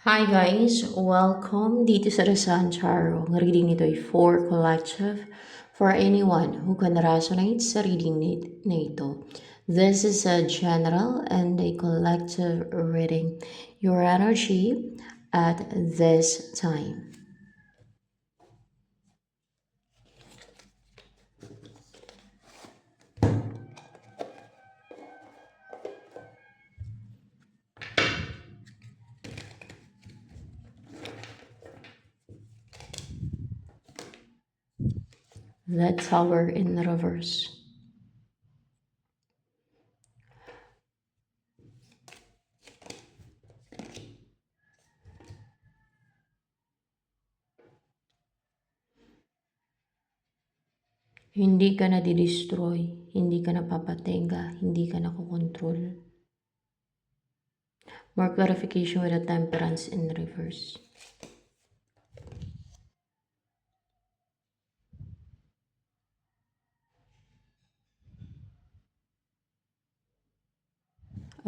Hi guys! Welcome dito sa Rasan Tarot. Ang reading nito ay for collective for anyone who can resonate sa reading na ito. This is a general and a collective reading. Your energy at this time. The Tower in reverse. Hindi ka na di-destroy, hindi ka napapatenga, hindi ka nakokontrol. More clarification with the Temperance in reverse.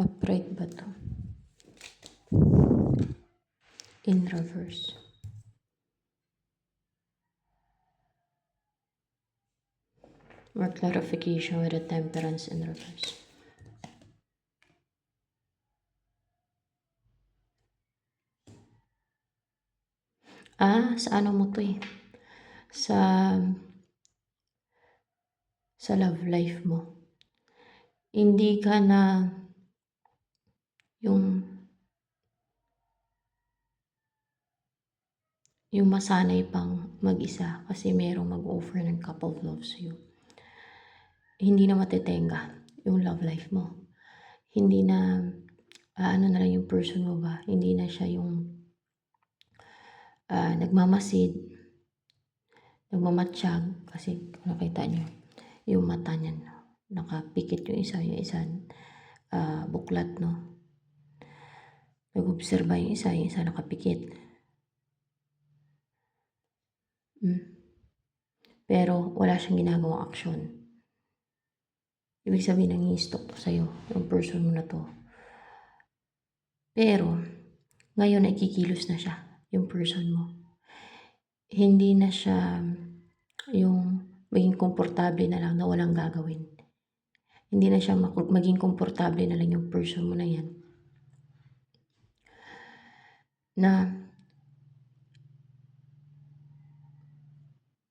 Upright ba to? In reverse. More clarification with the Temperance in reverse. Sa ano mo to eh? Sa love life mo. Hindi ka na yung masanay pang mag-isa kasi merong mag-offer ng couple of love sa'yo. Hindi na matitenga yung love life mo. Hindi na, ano na lang yung person mo ba? Hindi na siya yung nagmamasid, nagmamatsyag kasi kung nakita nyo, yung mata niya nakapikit yung isa buklat, no? Nag-obserba yung isa nakapikit. Pero wala siyang ginagawang aksyon. Ibig sabihin nang-i-stalk sa'yo yung person mo na to. Pero ngayon ay kikilos na siya, yung person mo. Hindi na siya yung maging komportable na lang na walang gagawin. Hindi na siya maging komportable na lang yung person mo na yan. Na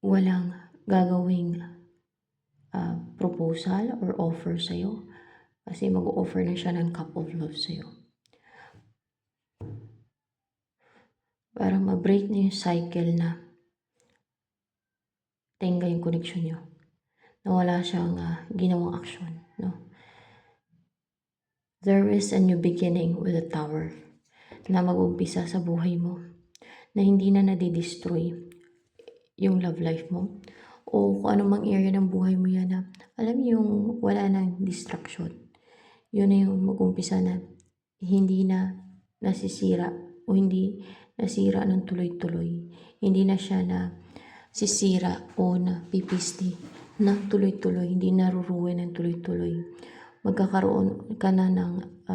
walang gagawing proposal or offer sa'yo. Kasi mag-offer na siya ng cup of love sa'yo. Para ma-break na yung cycle na tenga yung connection nyo. Na wala siyang ginawang aksyon. No? There is a new beginning with a tower na mag-umpisa sa buhay mo. Na hindi na nadi-destroy yung love life mo. O kung anumang area ng buhay mo yan na alam yung wala nang distraction. Yun na yung mag-umpisa na hindi na nasisira o hindi nasira ng tuloy-tuloy. Hindi na siya na sisira o na pipisti ng tuloy-tuloy. Hindi naruruin ng tuloy-tuloy. Magkakaroon ka na ng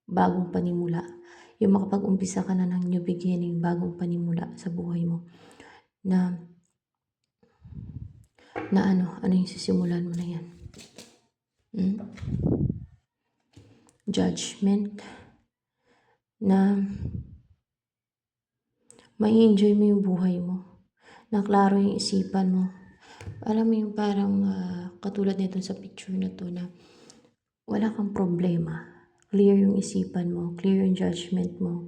bagong panimula. Yung makapag-umpisa ka na ng new beginning, bagong panimula sa buhay mo. Na ano yung sisimulan mo na yan? Judgment. Na may enjoy mo yung buhay mo. Na klaro yung isipan mo. Alam mo yung parang katulad nito sa picture na to na wala kang problema. Clear yung isipan mo. Clear yung judgment mo.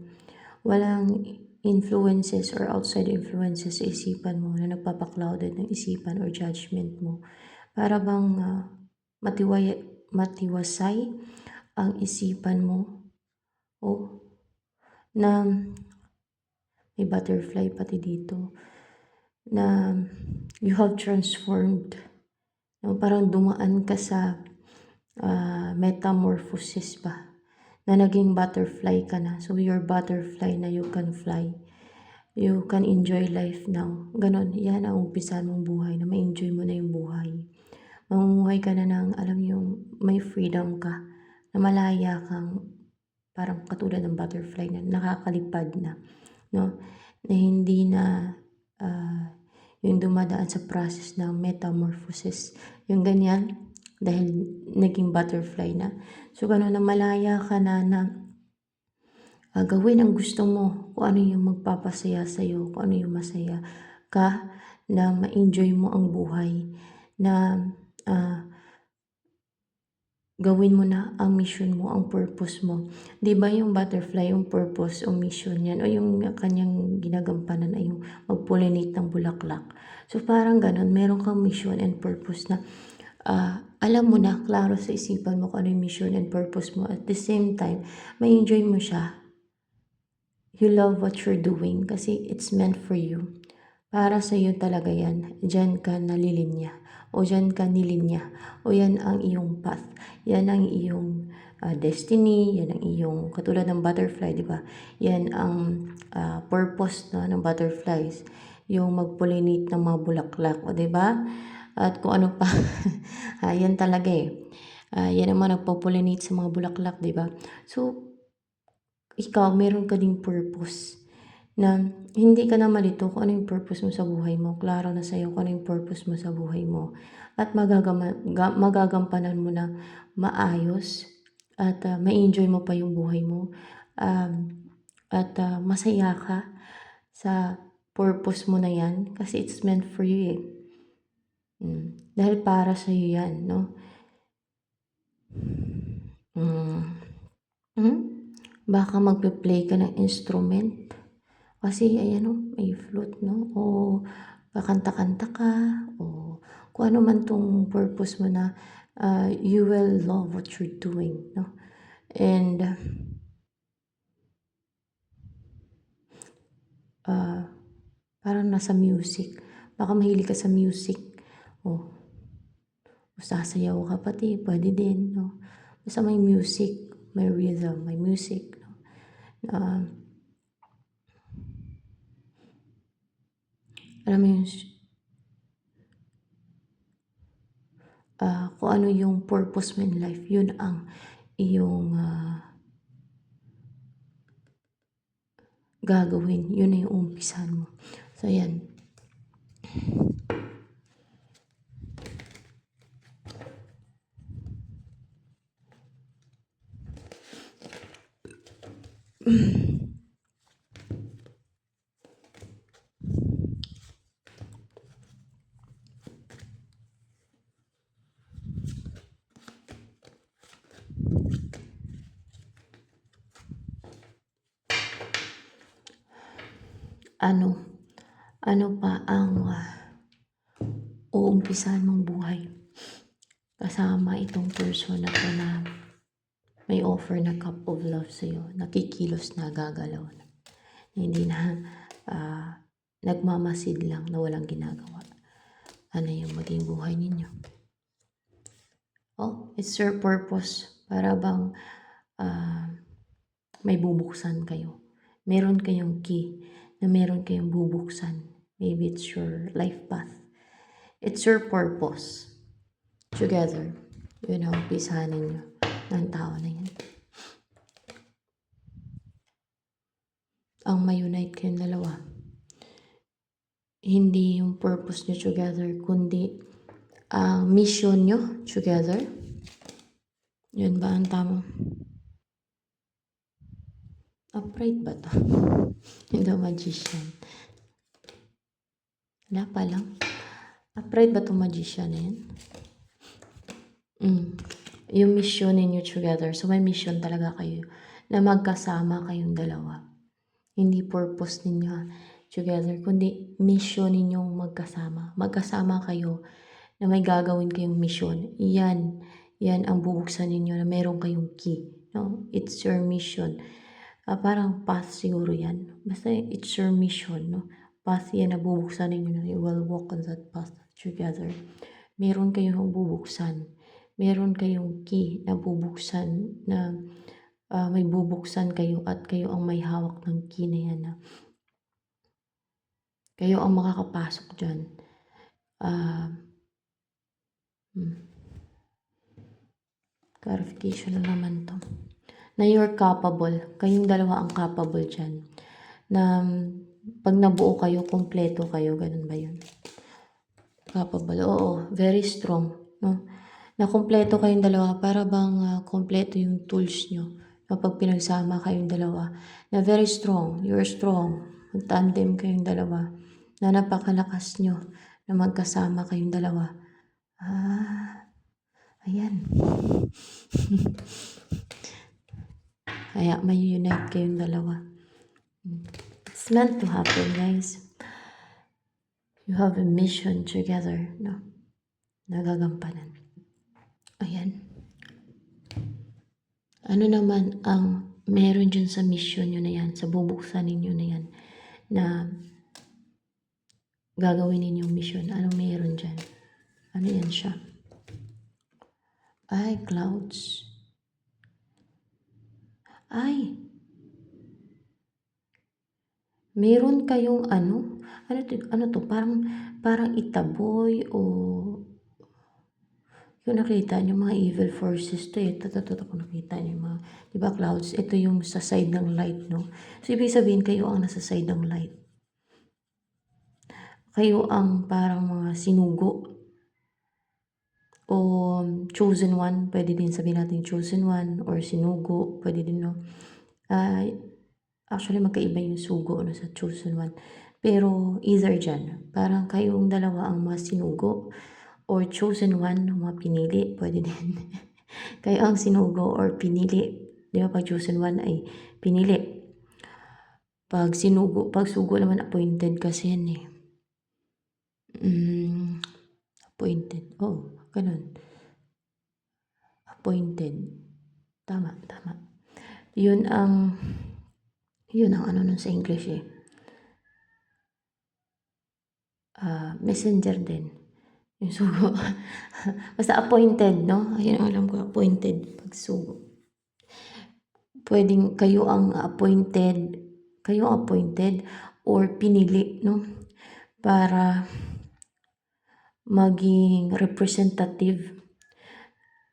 Walang influences or outside influences sa isipan mo na nagpapaklouded ng isipan or judgment mo. Para bang matiwasay ang isipan mo. Na may butterfly pati dito. Na you have transformed. Parang dumaan ka sa metamorphosis ba? Na naging butterfly ka na. So you're butterfly na you can fly. You can enjoy life now. Ganon, yan ang umpisa mong buhay na ma-enjoy mo na yung buhay. Mamumuhay ka na ng, alam yung may freedom ka. Na malaya kang parang katulad ng butterfly na nakakalipad na, no? Na hindi na yung dumadaan sa process ng metamorphosis. Yung ganyan, dahil naging butterfly na. So, gano'n na malaya ka na gawin ang gusto mo, kung ano yung magpapasaya sa'yo, kung ano yung masaya ka, na ma-enjoy mo ang buhay, na gawin mo na ang mission mo, ang purpose mo. 'Di ba yung butterfly, yung purpose o mission niyan o yung kanyang ginagampanan ay yung mag-pollinate ng bulaklak. So parang gano'n, meron kang mission and purpose na alam mo na, klaro sa isipan mo kung ano yung mission and purpose mo. At the same time, ma-enjoy mo siya. You love what you're doing kasi it's meant for you. Para sa'yo talaga yan. Diyan ka nalilinya. O diyan ka nilinya. O yan ang iyong path. Yan ang iyong destiny. Yan ang iyong, katulad ng butterfly, di ba? Yan ang purpose ng butterflies. Yung mag-pollinate ng mga bulaklak. O di ba? At kung ano pa. Yan talaga eh. Yan naman nagpo-pollinate sa mga bulaklak, di ba? So, ikaw, meron ka ding purpose na hindi ka na malito kung ano yung purpose mo sa buhay mo. Klaro na sa'yo kung ano yung purpose mo sa buhay mo. At magagampanan mo na maayos at ma-enjoy mo pa yung buhay mo. At masaya ka sa purpose mo na yan kasi it's meant for you eh. Dahil para sa'yo yan, no? Baka magpe-play ka ng instrument. Kasi ayan o, may flute, no? O kakanta-kanta ka, o kung ano man tong purpose mo na you will love what you're doing, no? And parang nasa music. Baka mahilig ka sa music. O sasayaw ka pati, pwede din, no? Basta may music, may rhythm, may music, no? Alam mo yung kung ano yung purpose mo in life, yun ang iyong gagawin. Yun na yung umpisan mo. So, yan. Ano pa ang uumpisahan mong buhay kasama itong person na to na may offer na cup of love sa'yo, nakikilos na, gagalaw na, hindi na nagmamasid lang na walang ginagawa. Ano yung maging buhay ninyo? Oh, it's your purpose. Para bang may bubuksan kayo. Meron kayong key na meron kayong bubuksan. Maybe it's your life path. It's your purpose. Together. Yun ang umpisahan ninyo ng tao na yan. Ang ma-unite kayong dalawa. Hindi yung purpose nyo together, kundi ang mission nyo together. Yun ba ang tama? Upright ba to? The magician. Wala pa lang. Upright ba to magician na yan? Yung mission ninyo together. So, may mission talaga kayo na magkasama kayong dalawa. Hindi purpose ninyo together, kundi mission ninyong magkasama. Magkasama kayo na may gagawin kayong mission. Yan ang bubuksan ninyo na meron kayong key. No? It's your mission. Parang path siguro yan. Basta it's your mission. No? Path yan na bubuksan ninyo na you will walk on that path together. Meron kayong bubuksan. Meron kayong key na bubuksan na may bubuksan kayo at kayo ang may hawak ng key na yan na kayo ang makakapasok dyan. Clarification na naman to. na you're capable. Kayong dalawa ang capable dyan. Na pag nabuo kayo, kumpleto kayo. Ganun ba yun? Capable. Oo, very strong. No? Na kumpleto kayong dalawa. Para bang kumpleto yung tools nyo. Kapag pinagsama kayong dalawa. Na very strong. You're strong. Mag-tandem kayong dalawa. Na napakalakas nyo. Na magkasama kayong dalawa. Ayan. Kaya may unite kayong dalawa. It's meant to happen, guys. You have a mission together, no? Nagagampanan. Ayan. Ano naman ang meron dyan sa mission nyo na yan, sa bubuksan ninyo na yan, na gagawin ninyong mission? Anong meron dyan? Ano yan siya? Ay, clouds. Ay, meron kayong ano to, parang itaboy o yung nakita niyo mga evil forces to eh. Ito kung nakita niyo mga, di ba clouds? Ito yung sa side ng light, no? So, ibig sabihin kayo ang nasa side ng light. Kayo ang parang mga sinugo o chosen one. Pwede din sabihin natin chosen one or sinugo. Pwede din, no? Actually, magkaiba yung sugo no, sa chosen one. Pero either dyan, parang kayong dalawa ang mga sinugo or chosen one, mga pinili, pwede din. Kayo ang sinugo or pinili. Di ba pag chosen one ay pinili. Pag sugo naman appointed kasi yan eh. Appointed. Oh, ganun. Appointed. Tama. Yun ang ano nun sa English eh. Messenger din. Yung sugo. Basta appointed, no? Ayun ang alam ko, appointed. Pag sugo. Pwedeng kayo ang appointed or pinili, no? Para maging representative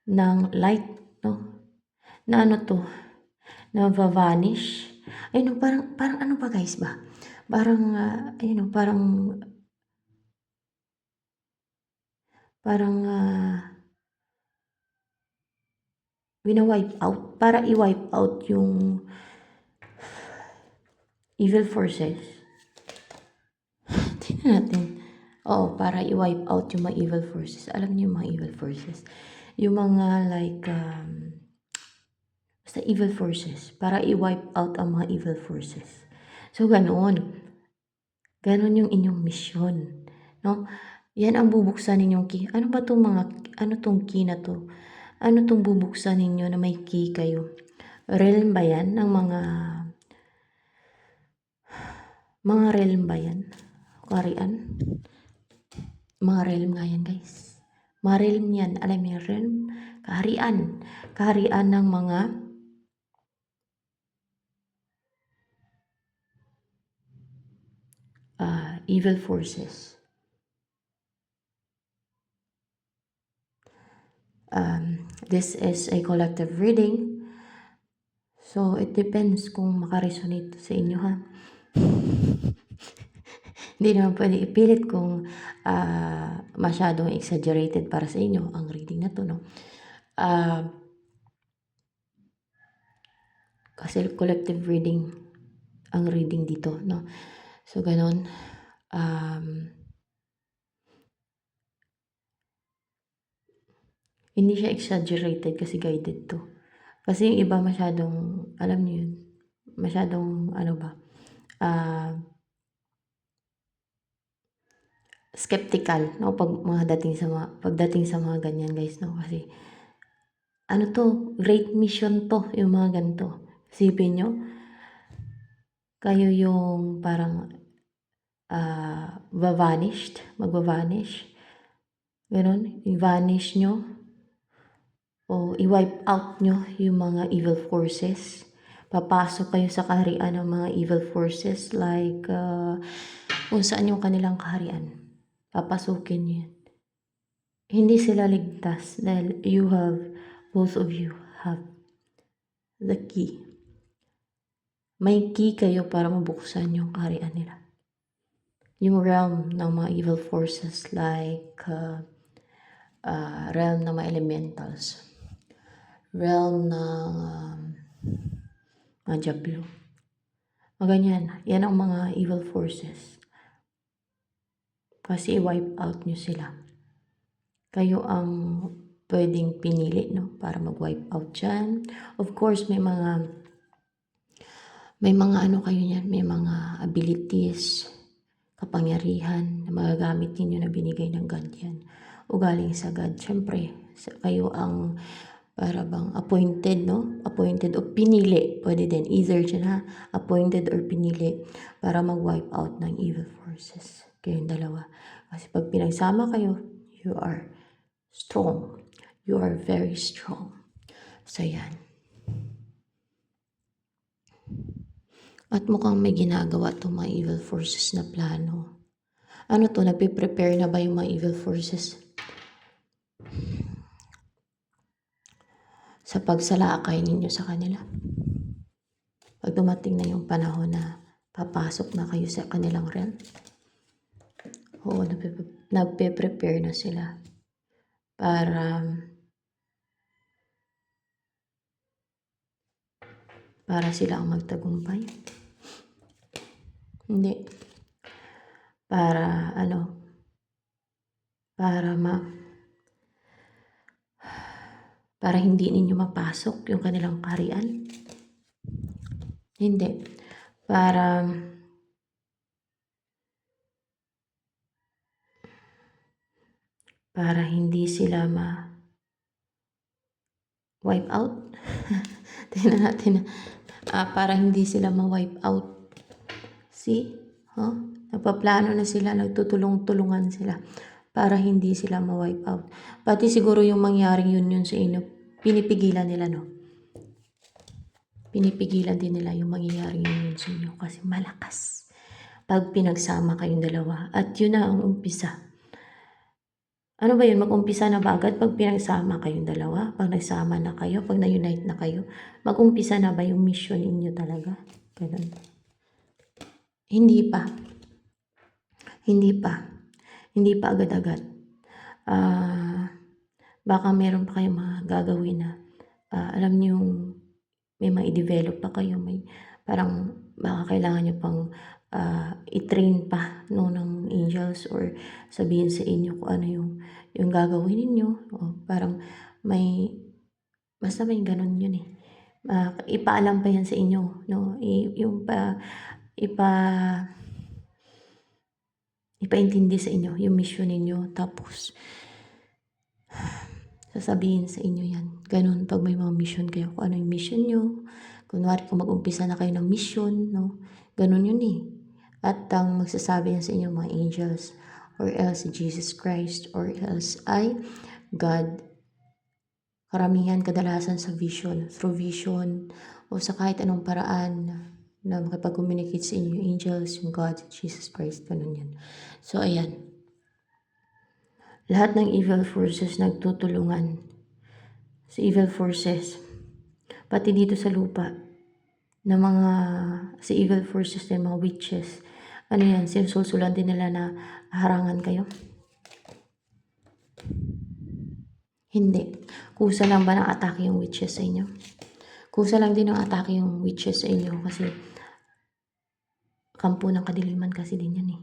ng light, no? Na ano to? Na vanish. Ayun, parang ano ba guys ba? Parang, ayun, parang wina-wipe out. Para i-wipe out yung evil forces. Tingnan natin. Oo, para i-wipe out yung mga evil forces. Alam niyo yung mga evil forces? Yung mga like, basta evil forces. Para i-wipe out ang mga evil forces. So, ganoon. Ganon yung inyong mission. No? Yan ang bubuksan ninyong key. Ano tong key na to? Ano tong bubuksan ninyo na may key kayo? Realm ba yan? Ng mga realm ba yan? Kaharian? Mga realm nga yan, guys. Mga realm yan. Alam mo yung realm? Kaharian. Kaharian ng mga evil forces. This is a collective reading. So, it depends kung makaresonate sa inyo, ha? Hindi naman pwede ipilit kung masyadong exaggerated para sa inyo ang reading na to, no? Kasi collective reading ang reading dito, no? So, ganon. Hindi siya exaggerated kasi guided to. Kasi yung iba masyadong, alam niyo yun, masyadong, skeptical, no? Pagdating sa mga ganyan, guys, no? Kasi, great mission to, yung mga ganito. Isipin nyo, kayo yung parang, magva-vanish. Ganon, i-vanish nyo, o i-wipe out nyo yung mga evil forces. Papasok kayo sa kaharian ng mga evil forces like kung saan yung kanilang kaharian. Papasukin nyo yan. Hindi sila ligtas dahil both of you have the key. May key kayo para mabuksan yung kaharian nila. Yung realm ng mga evil forces like realm ng mga elementals, realm ng mga Diablo. Maganyan, yan ang mga evil forces. Kasi i-wipe out nyo sila. Kayo ang pwedeng pinili, no? Para mag-wipe out dyan. Of course, may mga ano kayo yan, may mga abilities, kapangyarihan na magagamit ninyo na binigay ng God yan. O galing sa God. Siyempre, kayo ang para bang appointed, no? Appointed o pinili. Pwede din. Either dyan ha. Appointed or pinili para mag-wipe out ng evil forces. Kayong dalawa. Kasi pag pinagsama kayo, you are strong. You are very strong. So, yan. At mukhang may ginagawa itong mga evil forces na plano. Ano to? Nagpe-prepare na ba yung mga evil forces? Sa pagsalakay ninyo sa kanila. Pag dumating na yung panahon na papasok na kayo sa kanilang realm. Oo, nagpe-prepare na sila para sila ang magtagumpay. Hindi. Para hindi ninyo mapasok yung kanilang kaharian. Hindi. Para hindi sila wipe out. Tingnan natin. Para hindi sila ma-wipe out. See? Huh? Nagpaplano na sila, nagtutulong-tulungan sila para hindi sila ma-wipe out. Pati siguro yung mangyaring yun sa inyo, pinipigilan nila, no? Pinipigilan din nila yung mangyaring yun sa inyo kasi malakas. Pag pinagsama kayong dalawa, at yun na ang umpisa. Ano ba yun? Mag-umpisa na ba agad pag pinagsama kayong dalawa? Pag nagsama na kayo, pag na-unite na kayo, mag-umpisa na ba yung mission ninyo talaga? Ganun. Hindi pa. Hindi pa agad-agad. Baka meron pa kayong mga gagawin na alam niyo may mga i-develop pa kayo, may parang baka kailangan niyo pang i-train pa no, ng angels or sabihin sa inyo kung ano yung gagawin ninyo. O, parang basta may ganun yun eh. Ipaalam pa yan sa inyo, no? Ipaintindi sa inyo yung mission ninyo. Tapos, sasabihin sa inyo yan. Ganun pag may mga mission kayo. Kung ano yung mission nyo. Kunwari kung mag-umpisa na kayo ng mission, no? Ganun yun eh. At ang magsasabi yan sa inyo mga angels or else Jesus Christ or else ay God. Karamihan kadalasan sa vision, through vision o sa kahit anong paraan na makipag-communicate sa inyo, angels, yung God, Jesus Christ, ganun yan. So, ayan. Lahat ng evil forces nagtutulungan sa evil forces. Pati dito sa lupa, na mga sa evil forces na mga witches. Ano yan, sinususulan din nila na harangan kayo? Hindi. Kusa lang ba ng atake yung witches sa inyo? Kusa lang din ng atake yung witches sa inyo kasi kampo ng kadiliman kasi din yan eh.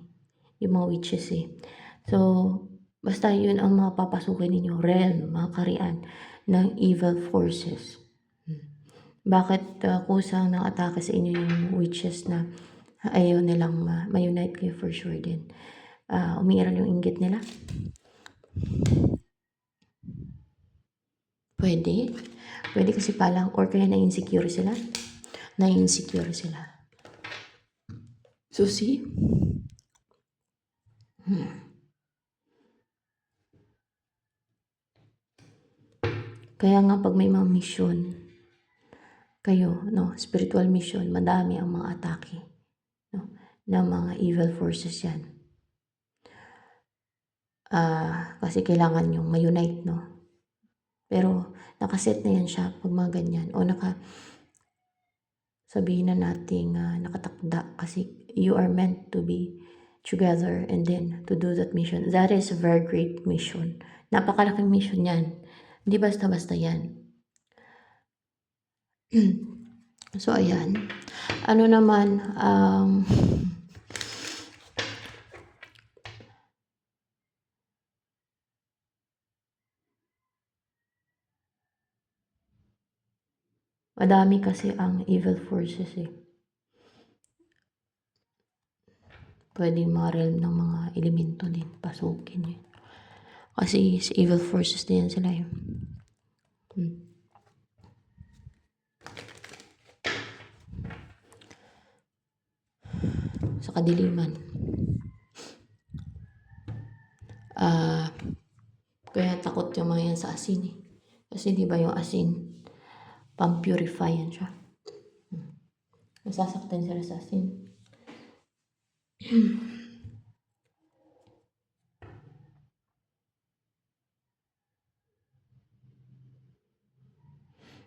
Yung mga witches eh. So, basta yun ang mga papasukin ninyo, realm, mga karian ng evil forces. Bakit kusang ng atake sa inyo yung witches na ayaw nilang ma-unite kayo for sure din. Umiiral yung inggit nila. Pwede. Pwede kasi palang or kaya na-insecure sila. Na-insecure sila. So, see? Kaya nga pag may mga mission kayo, no, spiritual mission, madami ang mga atake, no, ng mga evil forces yan. Kasi kailangan yung ma-unite, no. Pero nakaset na yan siya pag mga ganyan o sabihin na nating nakatakda kasi you are meant to be together and then to do that mission. That is a very great mission. Napakalaking mission yan. Hindi basta-basta yan. So, ayan. Ano naman, madami kasi ang evil forces eh. Pwede mga realm ng mga elemento din, pasukin eh. Kasi sa evil forces din sila eh. Sa kadiliman. Kaya takot yung mga yan sa asin eh. Kasi di ba yung asin, pang-purify yan siya. Nasasaktan sila sa asin.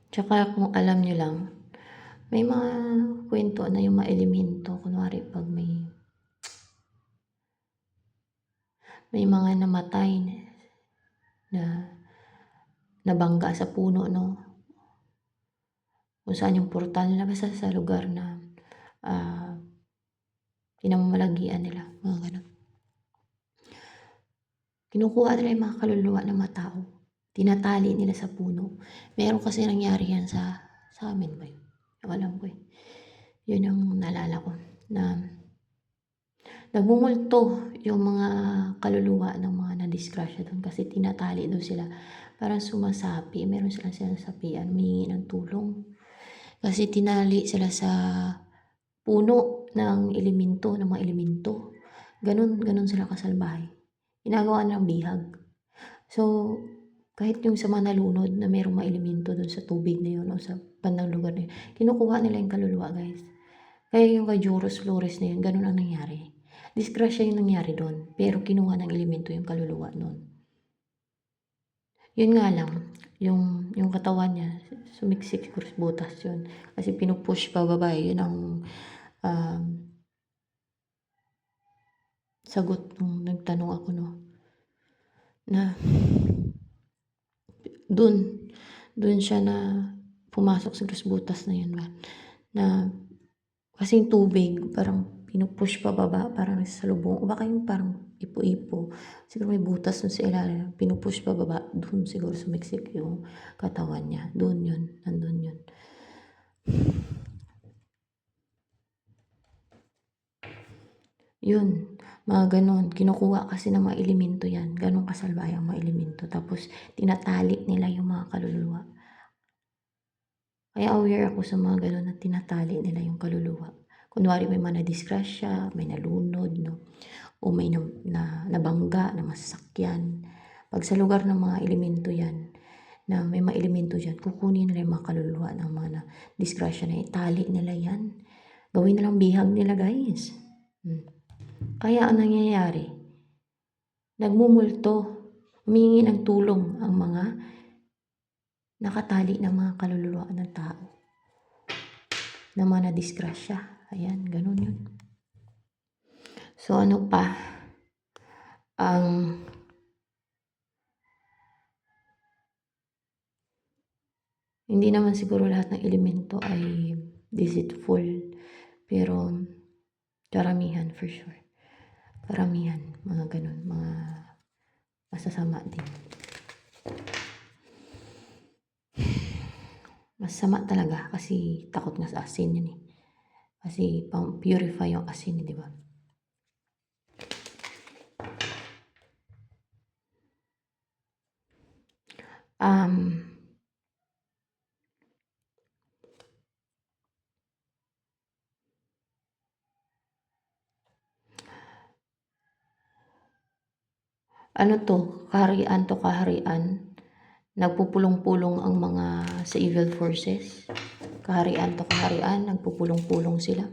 Tsaka kung alam nyo lang, may mga kwento na yung mga elemento. Kunwari pag may mga namatay na nabangga sa puno, no? Kung saan yung portal na basta sa lugar na pinamamalagian nila, mga ganun. Kinukuha nila yung mga kaluluwa ng mga tao. Tinatali nila sa puno. Meron kasi nangyari yan sa amin ba yun? Alam ko eh. Yun yung naalala ko. Na nagmumulto yung mga kaluluwa ng mga nadisgrasya doon kasi tinatali doon sila. Parang sumasapi. Meron silang sinasapian. Humingi ng tulong. Kasi tinali sila sa puno ng elemento, ng mga elemento. Ganun sila kasalbahay. Ginagawa nilang bihag. So, kahit yung sa mga nalunod na mayroong mga elemento doon sa tubig na yun o sa bandang lugar na yun, kinukuha nila yung kaluluwa, guys. Kaya yung kay Joros Flores na yun, ganun ang nangyari. Disgrasya yung nangyari doon, pero kinuha ng elemento yung kaluluwa noon. Yun nga lang, yung katawan niya, sumiksik, butas yun. Kasi pinupush pa babae, yun ang sagot nung nagtanong ako, no? Na doon siya na pumasok sa butas na yun, na kasing tubig, parang pinupush pa baba, parang nagsasalubong, o baka yung parang ipo-ipo, siguro may butas dun sa ilalim, pinupush pa baba, doon siguro sumiksik yung katawan niya, doon yun, nandun yun. Yun, mga ganon, kinukuha kasi ng mga elemento yan, ganun kasalbahay ang mga elemento, tapos tinatali nila yung mga kaluluwa. Kaya aware ako sa mga ganon na tinatali nila yung kaluluwa. Kunwari may mga nadisgrasya, may nalunod, no? O may nabangga na masasakyan. Pag sa lugar ng mga elemento yan, na may mga elemento dyan, kukunin nila yung mga kaluluwa ng mga disgrasya na itali nila yan. Gawin nilang bihag nila, guys. Kaya ang nangyayari, nagmumulto, humingi ng tulong ang mga nakatali ng mga kaluluwa ng tao na mga nadisgrasya. Ayan, ganun yun. So, ano pa? Hindi naman siguro lahat ng elemento ay deceitful, pero karamihan for sure. Karamihan, mga ganun, mga masasama din. Masama talaga kasi takot nga sa asin yun eh. Kasi pang-purify yung asin, di ba? Ano to, kaharian. Nagpupulong-pulong ang mga sa evil forces. Kaharian, nagpupulong-pulong sila.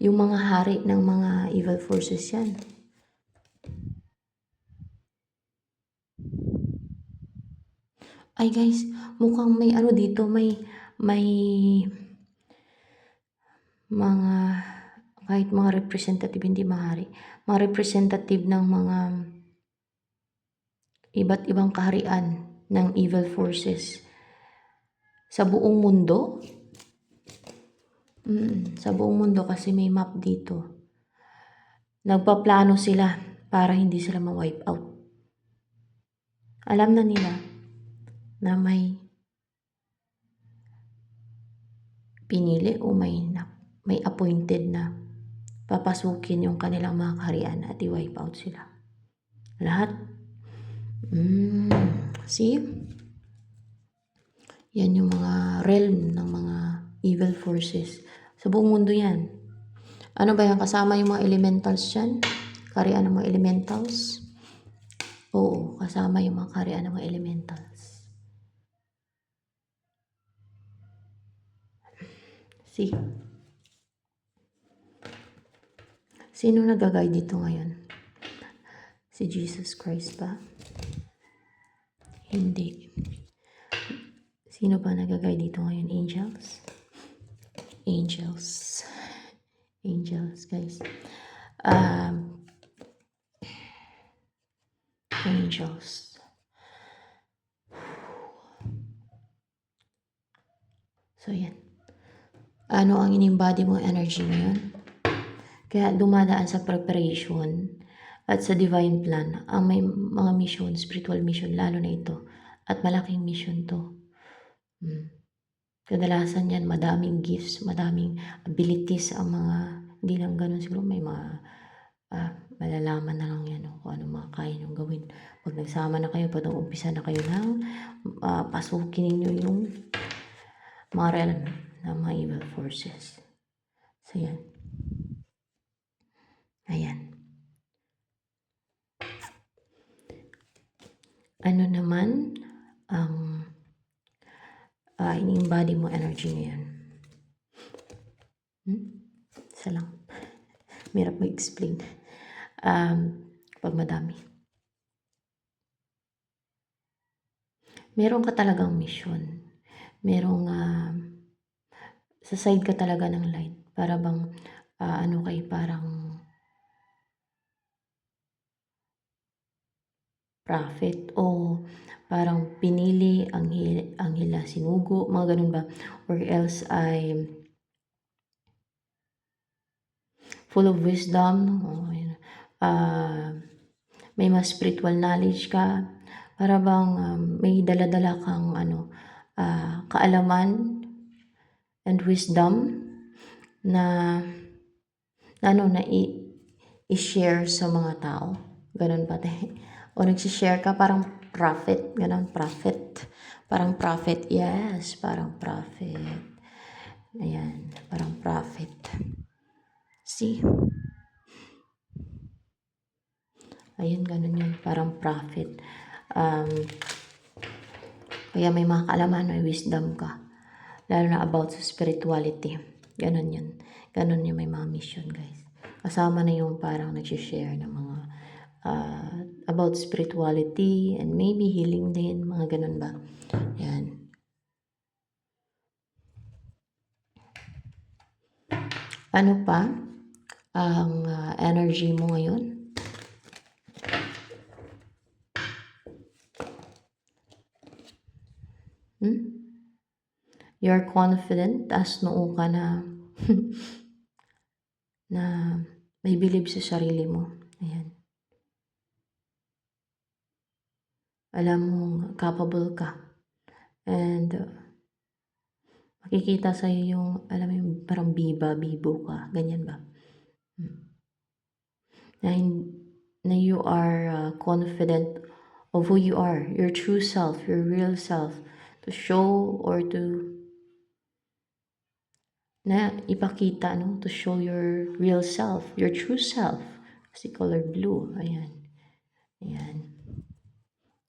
Yung mga hari ng mga evil forces yan. Ay guys, mukhang may ano dito, may mga kahit mga representative, hindi mahari, mga representative ng mga iba't ibang kaharian ng evil forces sa buong mundo. Sa buong mundo kasi may map dito. Nagpaplano sila para hindi sila ma-wipe out. Alam na nila na may pinili o may appointed na papasukin yung kanilang mga kaharian at i-wipe out sila. Lahat. See? Yan yung mga realm ng mga evil forces. Sa buong mundo yan. Ano ba yan? Kasama yung mga elementals dyan? Kaharian ng mga elementals? Oo, kasama yung mga kaharian ng mga elementals. See? Sino nagagay dito ngayon? Si Jesus Christ ba? Hindi. Sino ba nagagay dito ngayon? Angels? Angels. Angels, guys. Angels. So, yan. Ano ang in-embody mong energy ngayon? Kaya dumadaan sa preparation at sa divine plan ang may mga mission, spiritual mission, lalo na ito. At malaking mission to. Kadalasan yan, madaming gifts, madaming abilities ang mga, hindi lang ganun siguro, may mga malalaman na lang yan kung ano mga kaya nyo gawin. Pag nagsama na kayo, pag umpisa na kayo ng pasukin ninyo yung mga realm ng mga evil forces. So, yan. Ayan. Ano naman ang in-embody mo energy ngayon? Isa lang. Mirap mag-explain. Pag madami. Meron ka talagang mission. Merong sa side ka talaga ng light. Para bang parang prophet o parang pinili ang hila sinugo, mga ganun ba? Or else ay full of wisdom, may mas spiritual knowledge ka, para bang may dala-dala kang kaalaman and wisdom na i-share sa mga tao. Ganun ba? O nagsishare ka parang prophet, ganun, prophet. Parang prophet, yes, parang prophet. Ayan, parang prophet. See? Ayun, ganun yun, parang prophet. Kaya may mga kaalaman, may wisdom ka. Lalo na about sa spirituality. Ganun yun. Ganun yung may mga mission, guys. Kasama na yung parang nagsishare ng mga about spirituality and maybe healing din, mga ganun ba. Yan. Ano pa ang energy mo ngayon? You're confident, taas noo ka na na may believe sa sarili mo. Ayan. Alam mong capable ka. And makikita sa'yo yung, alam mo yung parang bibo ka. Ganyan ba? Na you are confident of who you are, your true self, your real self, to show or to ipakita, to show your real self, your true self. Kasi color blue, ayan. Ayan.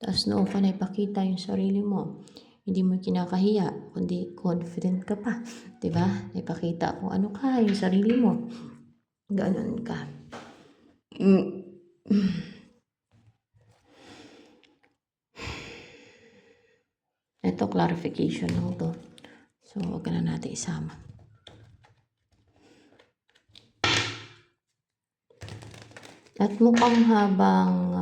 Tapos noo ka na ipakita yung sarili mo. Hindi mo kinakahiya, kundi confident ka pa. Diba? Ipakita kung ano ka, yung sarili mo. Ganon ka. Ito, clarification lang to. So, wag na natin isama. At mukhang habang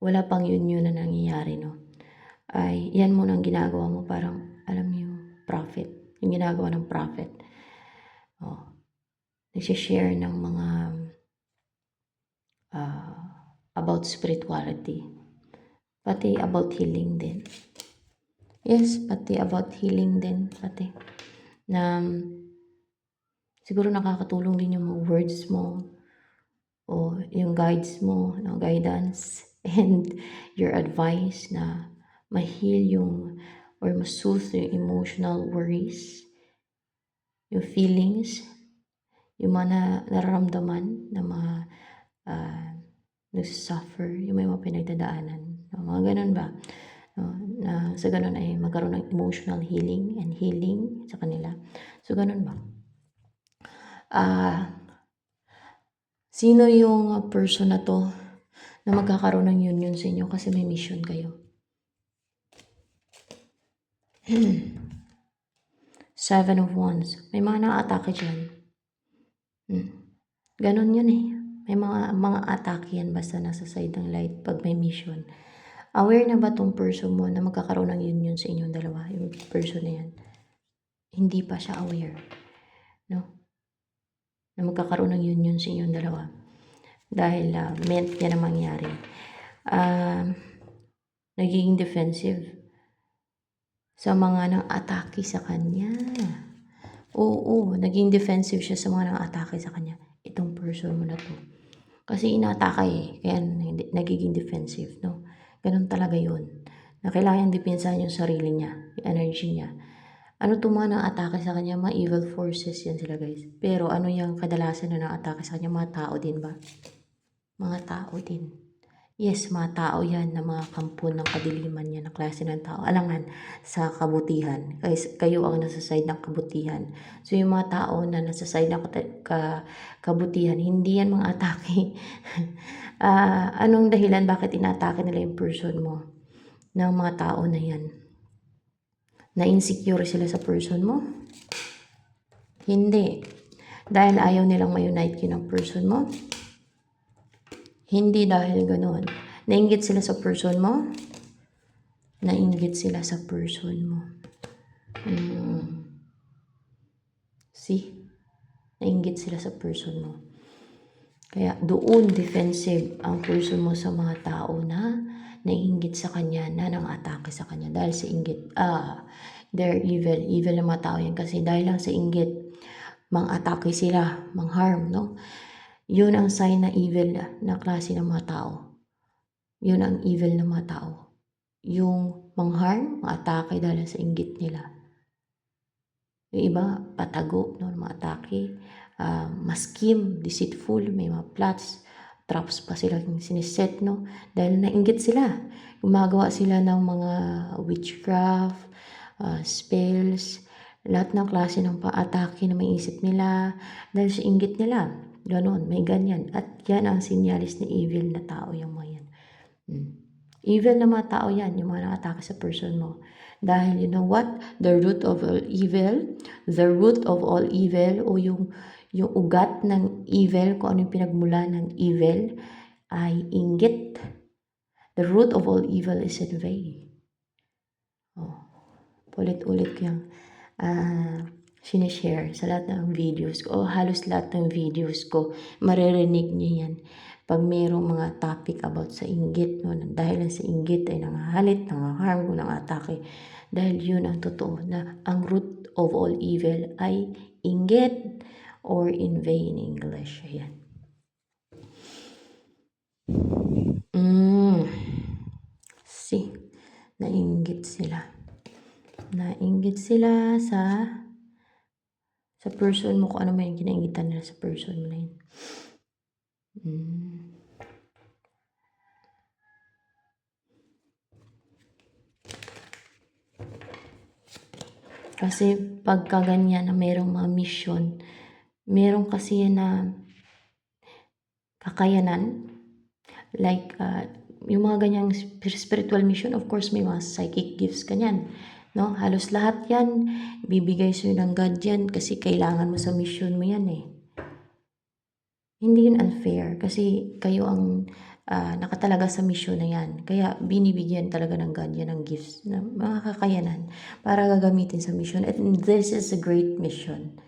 wala pang yun na nangyayari, no? Ay, yan muna ang ginagawa mo, parang, alam mo yung prophet, yung ginagawa ng prophet. Oh, nagsishare ng mga about spirituality. Pati about healing din. Yes, pati about healing din, pati. Na siguro nakakatulong din yung mga words mo o yung guides mo, no, guidance and your advice na ma-heal yung or ma-soothe yung emotional worries, yung feelings, yung mga nararamdaman na mga nagsasuffer, yung may mga pinagdadaanan. No, mga ganun ba? No, na sa ganun ay magkaroon ng emotional healing and healing sa kanila. So, ganun ba? Sino yung person na to na magkakaroon ng union sa inyo kasi may mission kayo? 7 of Wands. May mga na-atake dyan. Ganon yun eh. May mga atake yan basta nasa side ng light pag may mission. Aware na ba tong person mo na magkakaroon ng union sa inyong dalawa? Yung person na yan. Hindi pa siya aware. No? Na magkakaroon ng union sa inyong dalawa. Dahil meant niya na mangyari. Nagiging defensive sa mga nang-atake sa kanya. Oo, naging defensive siya sa mga nang-atake sa kanya. Itong person mo na to. Kasi inatake eh, kaya nagiging defensive, no? Ganun talaga yun. Na kailangan depensahan yung sarili niya, yung energy niya. Ano itong mga nang-atake sa kanya? Mga evil forces yan sila, guys. Pero ano yung kadalasan na nang-atake sa kanya? Mga tao din ba? Mga tao din. Yes, mga tao yan na mga kampo ng kadiliman yan, na klase ng tao. Alangan sa kabutihan. Kayo ang nasa side ng kabutihan. So yung mga tao na nasa side ng kabutihan, hindi yan mga atake. Anong dahilan bakit inatake nila yung person mo? Ng mga tao na yan. Na-insecure sila sa person mo? Hindi. Dahil ayaw nilang ma-unite yun ng person mo? Hindi dahil ganoon. Nainggit sila sa person mo? Nainggit sila sa person mo. See? Nainggit sila sa person mo. Kaya doon defensive ang person mo sa mga tao na nainggit sa kanya, na nang-atake sa kanya. Dahil sa inggit, they're evil. Evil na mga tao yan kasi dahil lang sa inggit, mang-atake sila, mang-harm, no? Yun ang sign na evil na klase ng mga tao. Yun ang evil ng mga tao. Yung mang-harm, ma-atake dahil sa inggit nila. Yung iba, patago, no, ma-atake. Maskim, deceitful, may mga plots, traps pa sila siniset, no? Dahil nainggit sila. Gumagawa sila ng mga witchcraft, spells, lahat ng klase ng pa-atake na may isip nila dahil sa inggit nila. Ganon, may ganyan. At yan ang sinyalis na evil na tao yung mga yan. Evil na mga tao yan, yung mga nakatake sa person mo. Dahil you know what? The root of all evil o yung ugat ng evil, kung ano yung pinagmula ng evil, ay inggit. The root of all evil is envy. Ulit-ulit ko yung sinishare sa lahat ng videos ko, o halos lahat ng videos ko, maririnig niyo yan pag mayroong mga topic about sa inggit, no? Dahil sa inggit ay nangahalit, nangaharm, nangatake. Dahil yun ang totoo na ang root of all evil ay inggit or envy in English. Ayan. See, nainggit sila. Nainggit sila sa person mo, kung ano man yung kinaingitan nila sa person mo na yun. Kasi pagka ganyan na mayroong mga mission, meron kasi yan na kakayanan, like yung mga ganyang spiritual mission, of course may mga psychic gifts kanyan, no? Halos lahat yan bibigay sa'yo ng God yan kasi kailangan mo sa mission mo yan eh. Hindi yun unfair kasi kayo ang nakatalaga sa mission na yan. Kaya binibigyan talaga ng God yan ng gifts, na mga kakayanan para gagamitin sa mission. And this is a great mission.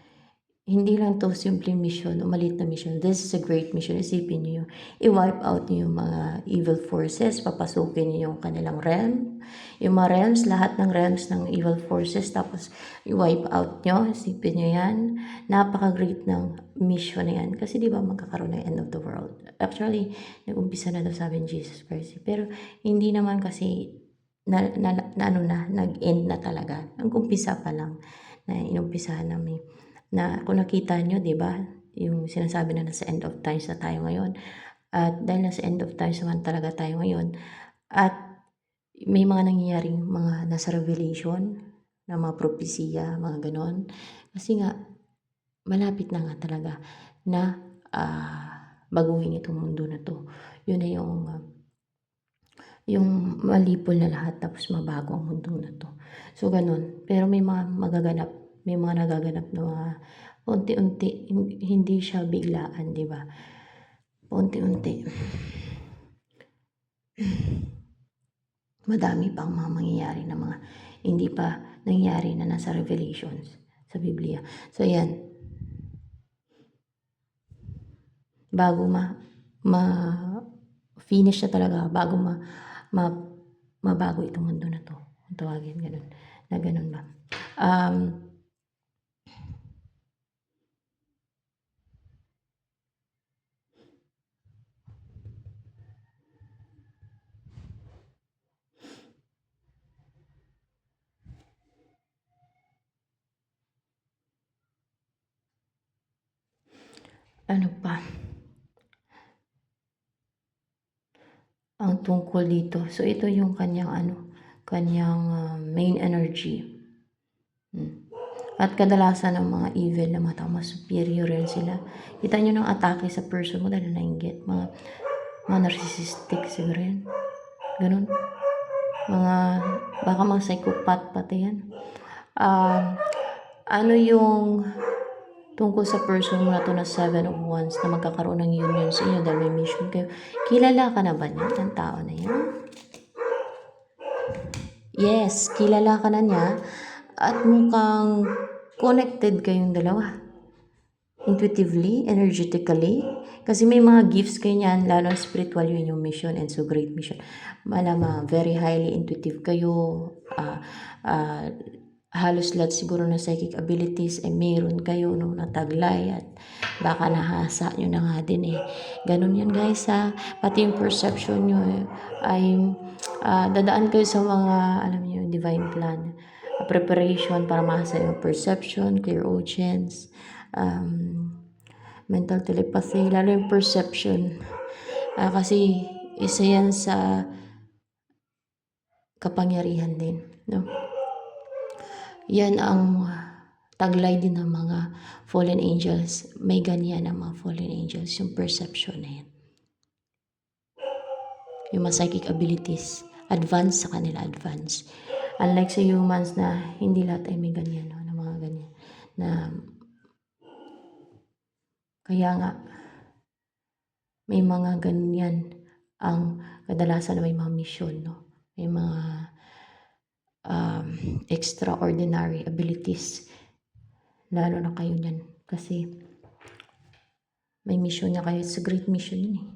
Hindi lang to simple mission o maliit na mission. This is a great mission. Isipin niyo yung i-wipe out niyo yung mga evil forces, papasukin niyo yung kanilang realm. Yung mga realms, lahat ng realms ng evil forces, tapos i-wipe out niyo. Isipin niyo yan. Napaka-great ng mission na yan. Kasi di ba magkakaroon ng end of the world. Actually, nag-umpisa na daw sabi ni Jesus Christ. Pero hindi naman kasi nag-end na talaga. Nag-umpisa pa lang na inumpisahan namin na kung nakita nyo, di ba, yung sinasabi na nasa end of times na tayo ngayon. At dahil nasa end of times naman talaga tayo ngayon, at may mga nangyayaring mga nasa revelation, na mga propesiya, mga ganon. Kasi nga, malapit na nga talaga na baguhin itong mundo na to. Yun na yung malipol na lahat tapos mabago ang mundo na to. So, ganun. Pero may mga nagaganap na mga unti-unti, hindi siya biglaan, di ba? Unti-unti. Madami pang mga mangyayari na mga hindi pa nangyari na nasa Revelations sa Biblia. So, yan. Bago ma-finish na talaga, bago mabago itong mundo na to. Tawagin, ganun. Na ganun ba? Ano pa? Ang tungkol dito. So, ito yung kanyang main energy. At kadalasan ng mga evil na mga tao, mas superior rin sila. Kita nyo ng atake sa person mo dahil nainggit. Mga narcissistic siguro yan. Ganun. Baka mga psychopath pati yan. Ano yung tungkol sa person mo na to na 7 of Wands na magkakaroon ng union sa inyo dahil may mission kayo. Kilala ka na ba niya, ang tao na yan? Yes, kilala ka na niya at mukhang connected kayong dalawa. Intuitively, energetically. Kasi may mga gifts kayo niyan, lalo spiritual yun yung mission and so great mission. Malamang, very highly intuitive kayo. Halos lahat siguro na psychic abilities ay meron kayo no, nataglay at baka nahasa nyo na nga din eh. Ganun yan guys ha. Pati yung perception nyo ay dadaan kayo sa mga, alam nyo, divine plan. Preparation para mahasa yung perception, clear audience, mental telepathy, lalo yung perception. Kasi isa yan sa kapangyarihan din. No? Yan ang taglay din ng mga fallen angels. May ganyan ang mga fallen angels, yung perception na yan. Yung mga psychic abilities, advance sa kanila, advance. Unlike sa humans na hindi lahat ay may ganyan, no? Na mga ganyan. Na, kaya nga, may mga ganyan ang kadalasan na may mga mission, no? May mga extraordinary abilities. Lalo na kayo niyan. Kasi, may mission niya kayo. It's a great mission yun eh.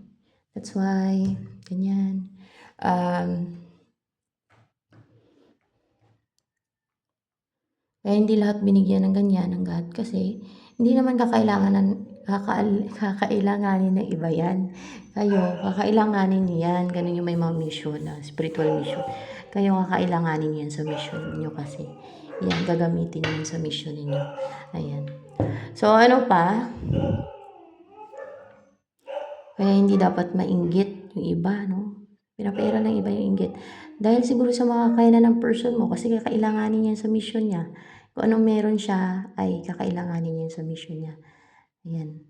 That's why, ganyan. Kaya hindi lahat binigyan ng ganyan ng God kasi hindi naman kakailanganin ng iba yan. Kayo, kakailanganin niyo yan. Ganun yung may mga mission na spiritual mission. Kayo kakailanganin niyo yan sa mission niyo kasi. Yan, gagamitin niyo yan sa mission niyo. Ayan. So, ano pa? Kaya hindi dapat mainggit yung iba, no? Pinapaira ng iba yung inggit. Dahil siguro sa mga kakayanan ng person mo, kasi kakailanganin niya sa mission niya. Kung anong meron siya, ay kakailanganin niya sa mission niya. Ayan.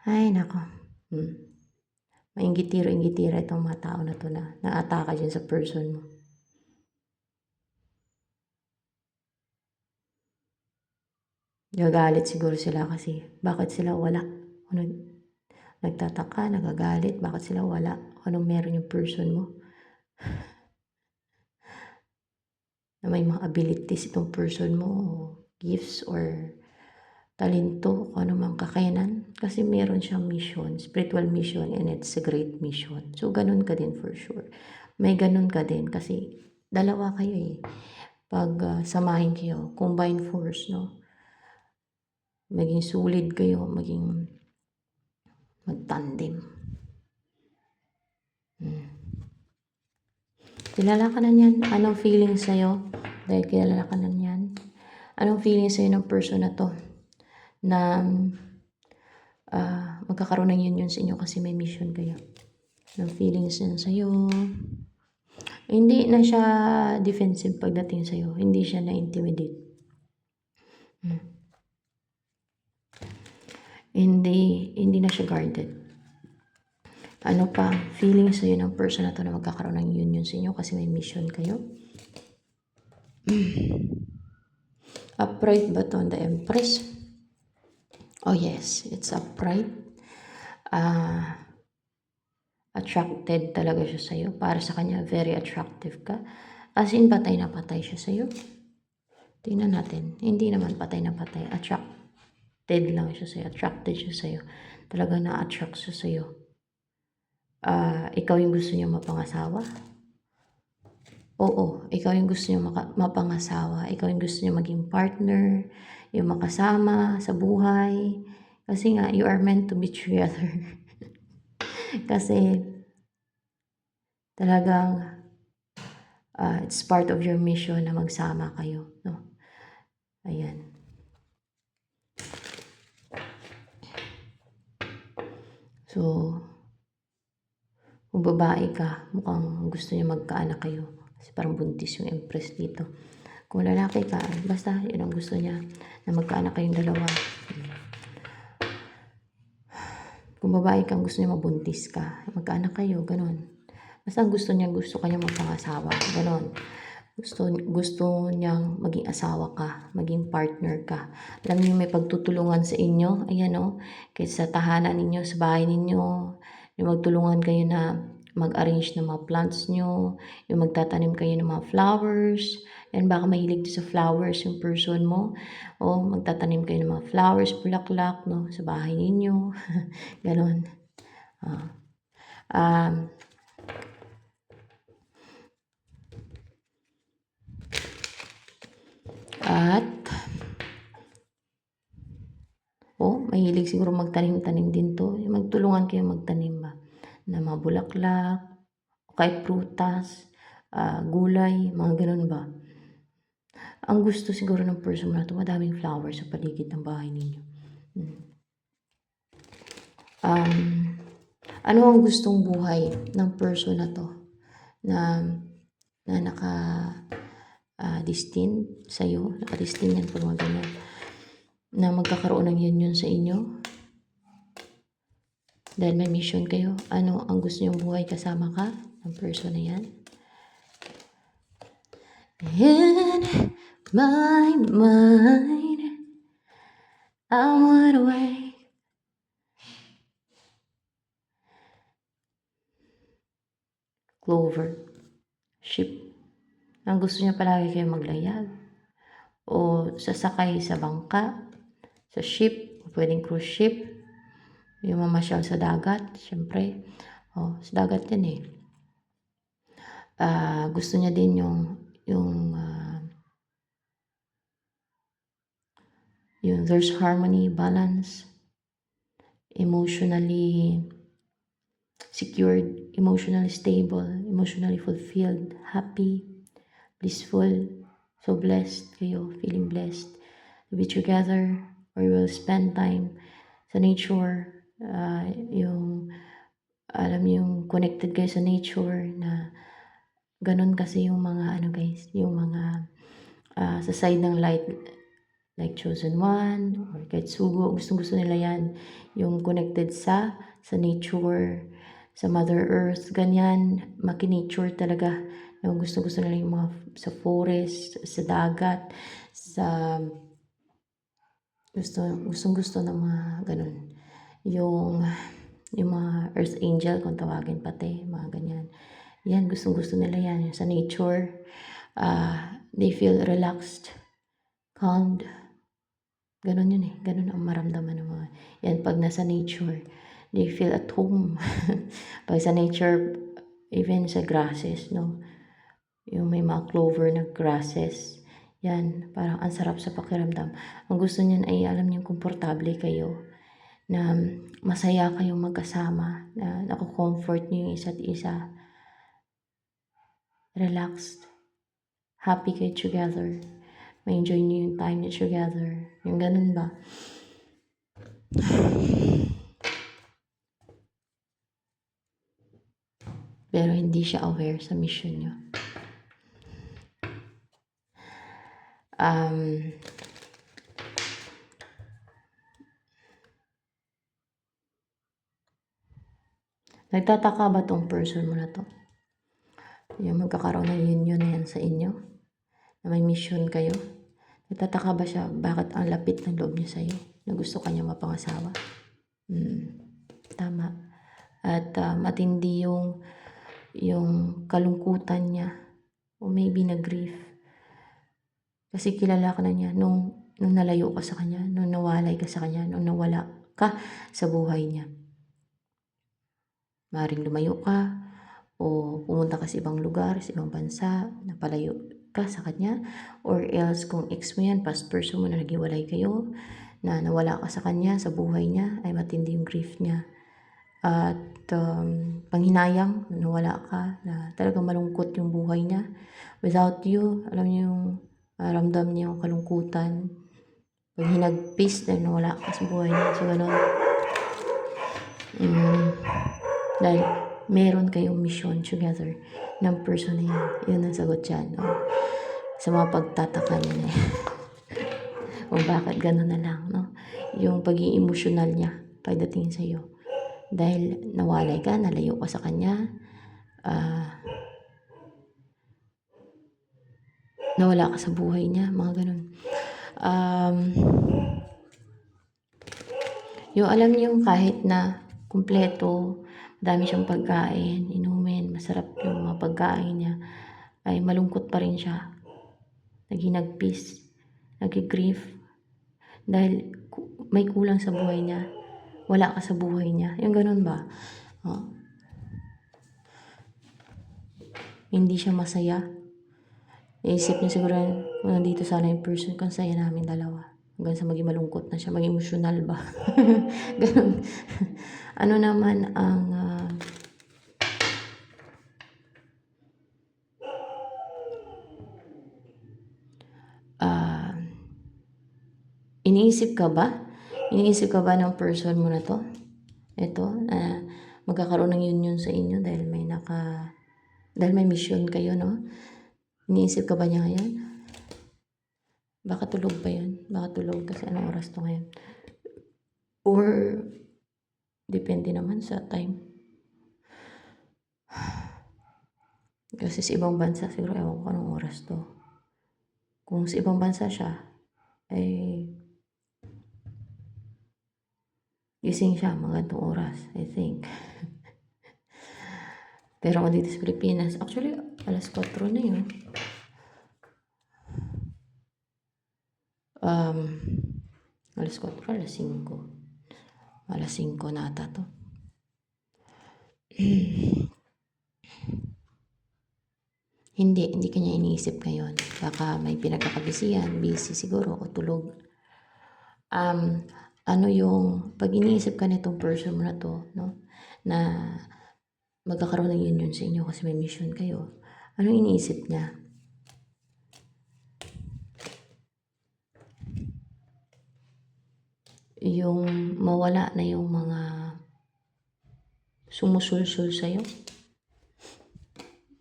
Ay nako, mainggitiro-inggitira itong mga tao na 'to na naatake diyan sa person mo. Nagagalit siguro sila kasi bakit sila wala, o nagtataka, nagagalit bakit sila wala, anong meron yung person mo na may mga abilities itong person mo, o gifts or talento, kung ano mang kakayanan. Kasi meron siyang mission, spiritual mission, and it's a great mission. So, ganun ka din for sure. May ganun ka din kasi dalawa kayo eh. Pag samahin kayo, combined force, no? Maging solid kayo, maging magtandem. Kilala ka na niyan. Anong feeling sa'yo? Dahil kilala ka na niyan. Anong feeling sa'yo ng person na to? Na magkakaroon ng union sa inyo kasi may mission kayo. Anong feelings niyan sa'yo? Hindi na siya defensive pagdating sa'yo. Hindi siya na-intimidate. Hindi na siya guarded. Ano pa feeling sa'yo ng person na to na magkakaroon ng union sa inyo kasi may mission kayo? Upright ba to? The Empress? Oh yes, it's upright. Attracted talaga siya sa'yo. Para sa kanya, very attractive ka. As in, patay na patay siya sa'yo. Tingnan natin. Hindi naman patay na patay. Attracted lang siya sa'yo. Attracted siya sa'yo. Talaga na-attract siya sa'yo. Ikaw yung gusto niya mapangasawa? Oo, ikaw yung gusto niya mapangasawa. Ikaw yung gusto niya maging partner, yung makasama sa buhay. Kasi nga, you are meant to be together. Kasi talagang it's part of your mission na magsama kayo, no? Ayan. So, kung babae ka, mukhang gusto niya magkaanak kayo. Kasi parang buntis yung Empress dito. Kung lalaki ka, basta yun ang gusto niya, na magkaanak kayong dalawa. Kung babae kang gusto niya mabuntis ka, magkaanak kayo, ganon. Basta ang gusto niya, gusto kanya magpangasawa, ganon. Gusto niyang maging asawa ka, maging partner ka. Alam niyo may pagtutulungan sa inyo, ayan o, kahit sa tahanan ninyo, sa bahay ninyo, yung magtulungan kayo na mag-arrange ng mga plants nyo, yung magtatanim kayo ng mga flowers, yan baka mahilig sa flowers yung person mo, o magtatanim kayo ng mga flowers, bulaklak, no, sa bahay ninyo, ganon. At mahilig siguro magtanim-tanim din to. Magtulungan kayo magtanim ba na mga bulaklak, kahit prutas, gulay, mga ganun ba. Ang gusto siguro ng person na to, madaming flowers sa paligid ng bahay ninyo. Ano ang gustong buhay ng person na to na naka-destin sa'yo, naka-destin yan pag mga ganyan, na magkakaroon ng union sa inyo dahil may mission kayo. Ano ang gusto niyong buhay kasama ka ng person na yan? In my mind, I'm wide awake. Clover, ship. Ang gusto niya palagi kayo maglayag o sasakay sa bangka, sa ship, pwedeng cruise ship, yung mamasyal sa dagat, syempre. Sa dagat yan eh. Gusto niya din yung there's harmony, balance, emotionally secured, emotionally stable, emotionally fulfilled, happy, blissful, so blessed kayo, feeling blessed to be together, or you will spend time sa nature, alam yung connected kayo sa nature na ganun kasi yung mga guys, yung mga sa side ng light, like chosen one or Ketsugo, gustong-gusto nila yan. Yung connected sa nature, sa Mother Earth, ganyan, maki-nature talaga. Yung gusto-gusto nila yung mga sa forest, sa dagat, sa gustong-gusto ng mga ganun. Yung mga earth angel kung tawagin pati, mga ganyan. Yan, gustong-gusto nila yan. Sa nature, they feel relaxed, calmed. Ganun yun eh. Ganun ang maramdaman ng mga. Yan, pag nasa nature, they feel at home. Pag sa nature, even sa grasses, no? Yung may mga clover na grasses. Yan, parang ang sarap sa pakiramdam. Ang gusto niyan ay alam niyong komportable kayo. Na masaya kayong magkasama. Na naku-comfort niyo yung isa't isa. Relaxed. Happy kayo together. May-enjoy niyo yung time niyo together. Yung ganun ba? Pero hindi siya aware sa mission niyo. Nagtataka ba tong person mo na to? Yung magkakaroon ng union na yan sa inyo? Na may mission kayo? Nagtataka ba siya bakit ang lapit ng loob niya sa'yo? Na gusto ka niya mapangasawa? Tama. At matindi yung kalungkutan niya. O maybe na-grief. Kasi kilala ka na niya nung nalayo ka sa kanya, nung nawalay ka sa kanya, nung nawala ka sa buhay niya. Maring lumayo ka o pumunta ka sa ibang lugar, sa ibang bansa, napalayo ka sa kanya, or else kung ex mo yan, past person mo na naghiwalay kayo, na nawala ka sa kanya, sa buhay niya, ay matindi yung grief niya. At panghinayang, nawala ka, na talagang malungkot yung buhay niya. Without you, alam niyo yung ramdam niya yung kalungkutan, pag hinagpis dahil nawala ka sa buhay niya. So, gano'n. Dahil meron kayong mission together ng person na yan. Yun ang sagot dyan. No? Sa mga pagtataka niya na yan. Kung bakit gano'n na lang. No? Yung pagiging emotional niya pagdating sa iyo. Dahil nawalay ka, nalayo ka sa kanya, nawala ka sa buhay niya, mga ganun. Yung alam niyo kahit na kumpleto, dami siyang pagkain, inumin, masarap yung mga pagkain niya, ay malungkot pa rin siya. Naghinagpis, nag-grief, dahil may kulang sa buhay niya. Wala ka sa buhay niya. Yung ganun ba? Hindi siya masaya. Naisip niya siguro kung nandito sana yung person, kung saya namin dalawa. Hanggang sa maging malungkot na siya, maging emotional ba? Ganun. Ano naman ang iniisip ka ba? Iniisip ka ba ng person mo na to? Ito, magkakaroon ng union sa inyo dahil may mission kayo, no? Iniisip ka ba niya ngayon? Baka tulog pa yun. Baka tulog kasi anong oras to ngayon. Or, depende naman sa time. Kasi sa ibang bansa, siguro ewan ko anong oras to. Kung sa ibang bansa siya, ay gising siya mga ganitong oras, I think. Pero kung dito sa Pilipinas, actually, alas 4 na yun. Alas 4, alas 5. Alas 5 na ata to. Hindi kanya iniisip ngayon. Baka may pinagkakabisihan, busy siguro, o tulog. Ano yung, pag iniisip ka nitong person mo na to, no? Na magkakaroon ng union sa inyo kasi may mission kayo. Anong iniisip niya? Yung mawala na yung mga sumusulsul sa'yo?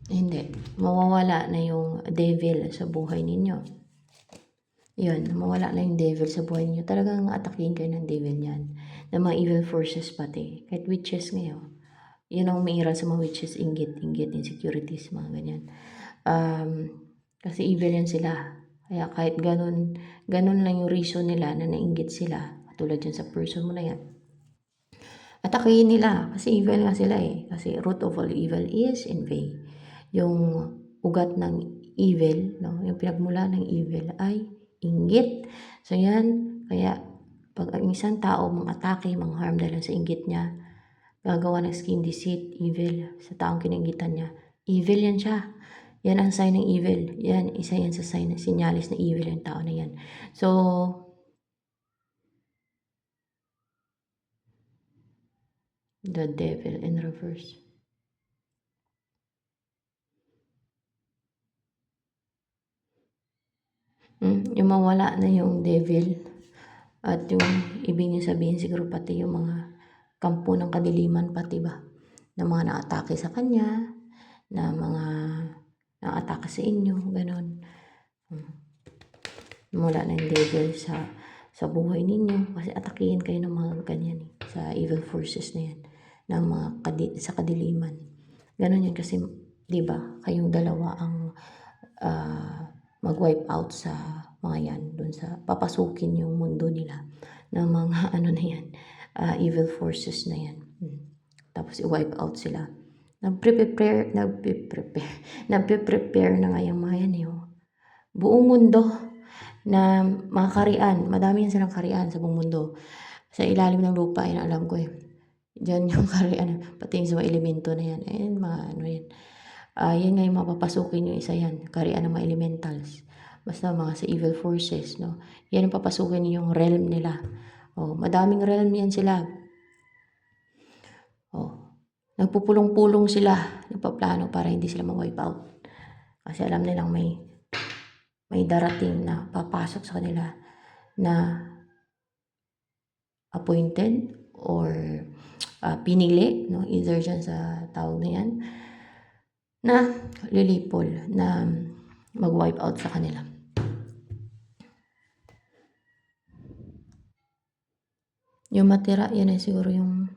Hindi. Mawawala na yung devil sa buhay ninyo. yun, mawala na yung devil sa buhay niyo. Talagang atakihin kayo ng devil niyan. Ng mga evil forces pati. Kahit witches ngayon. Yun ang umiiral sa mga witches, inggit, insecurities, mga ganyan. Um, Kasi evil yan sila. Kaya kahit ganun lang yung reason nila na nainggit sila, katulad yan sa person mo na yan, atakihin nila kasi evil nga sila eh. Kasi root of all evil is envy. Yung ugat ng evil, no? Yung pinagmula ng evil ay inggit. So yan, kaya pag ang isang tao mang-atake, mang-harm dahil sa inggit niya, gagawa ng skin deceit, evil sa taong kininggitan niya. Evil yan siya. Yan ang sign ng evil. Yan, isa yan sa sign, sinyalis na evil yung tao na yan. So, the devil in reverse. Yung mawala na yung devil at yung ibig niya sabihin siguro pati yung mga kampo ng kadiliman pati ba na mga naatake sa kanya, na mga naatake sa inyo, ganon. Mawala na yung devil sa buhay ninyo kasi atakihin kayo ng mga ganyan eh, sa evil forces na yan ng mga sa kadiliman. Ganon yan kasi 'di ba kayong dalawa ang mag-wipe out sa mga yan dun sa papasukin yung mundo nila ng mga ano na yan, evil forces na yan. Tapos i-wipe out sila. Nagpe-prepare na nga yung mga yan eh. Buong mundo na mga karian, madami yan silang karian sa buong mundo. Sa ilalim ng lupa, yan alam ko eh. Diyan yung karian, pati yung sa mga elemento na yan. Ayan, mga ano yan. Yan nga yung mapapasukin yung isa yan, karian ng mga elementals. Basta mga sa evil forces, no? Yan ang papasukin yung realm nila. Madaming realm yan sila. Nagpupulong-pulong sila, nagpaplano para hindi sila ma-wipe out. Kasi alam nilang may darating na papasok sa kanila na appointed or pinili, no? Either dyan sa tawag na yan, na lilipol, na mag-wipe out sa kanila. Yung matira, yan ay siguro yung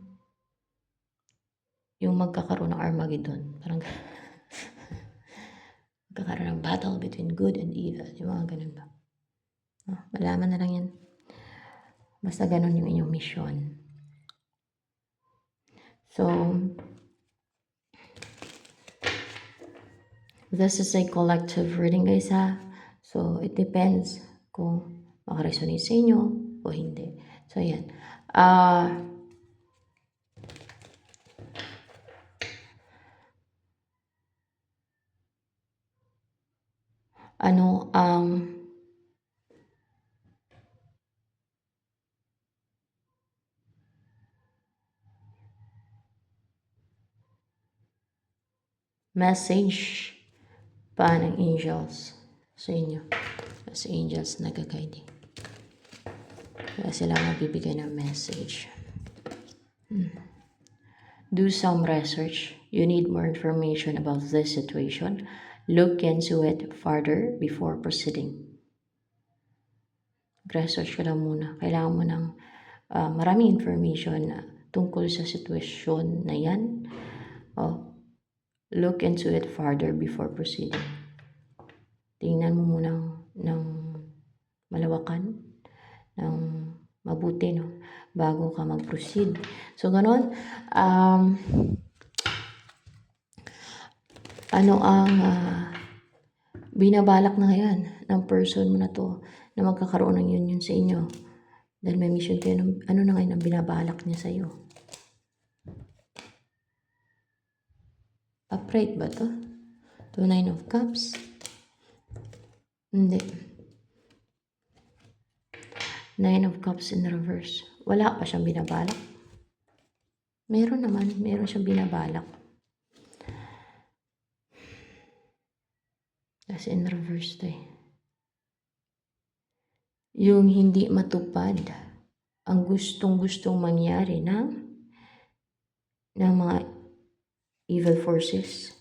magkakaroon ng Armageddon. Parang magkakaroon ng battle between good and evil. Yung mga ganun ba? Malaman na lang yan. Basta ganun yung inyong mission. So, this is a collective reading guys ha. So, it depends kung makaresonate sa inyo o hindi. So, yan. Ano ang message pa ng angels sa inyo? As angels nag-guide. Kaya sila magbibigay ng message. Do some research. You need more information about this situation. Look into it further before proceeding. Research ka lang muna. Kailangan mo ng maraming information tungkol sa sitwasyon na yan. Look into it further before proceeding. Tingnan mo muna ng malawakan, ng mabuti, no? Bago ka mag-proceed. So, ganon. Ano ang binabalak na ngayon ng person mo na to na magkakaroon ng union sa inyo? Dahil may mission kayo, ano na ngayon ang binabalak niya sa iyo? Upright ba to? To 9 of Cups? Hindi. 9 of Cups in reverse. Wala pa siyang binabalak. Meron siyang binabalak. Kasi in reverse to eh. Yung hindi matupad ang gustong mangyari ng mga evil forces.